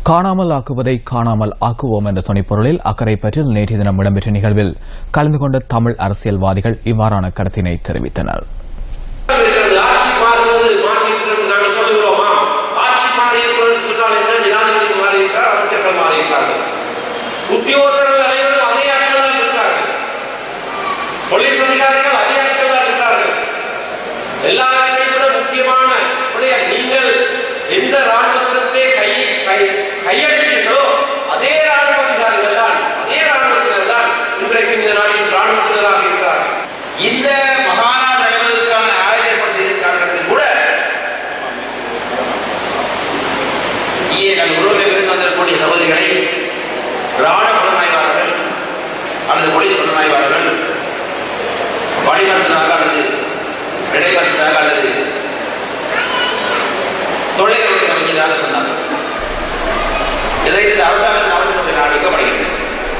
காணாமல் ஆக்குவதை காணாமல் ஆக்குவோம் என்ற துணைப்பொருளில் அக்கரைப்பற்றில் நேற்றைய தினம் இடம்பெற்ற நிகழ்வில் கலந்து கொண்ட தமிழ் அரசியல்வாதிகள் இவ்வாறான கருத்தினை தெரிவித்தனர். போலீஸ் அதிகாரிகள் அதே ஆட்கள் தான் இருக்கிறார்கள். எல்லாத்தையும் விட முக்கியமான நீங்கள் எந்த ராணுவத்திலே கையெழுத்தீர்களோ அதே ராணுவ அதிகாரிகள் தான், அதே ராணுவத்தினர் தான் இன்றைக்கு இந்த நாட்டின் ராணுவத்தினராக இருக்கிறார்கள். இந்த மகாநாடு நடவதற்கான ஆயத்தம் செய்திருக்கார்கள் கூட உறவுகளை இருந்து வந்திருக்கக்கூடிய சகோதரிகளை ராணுவ புலனாய்வாளர்கள் அல்லது போலீஸ் புலனாய்வாளர்கள் வழிநடத்தினாக அல்லது இடைக்காலத்தினாக அல்லது தொழில்களுக்கு அமைச்சதாக சொன்னார்கள். இதை அரசாங்க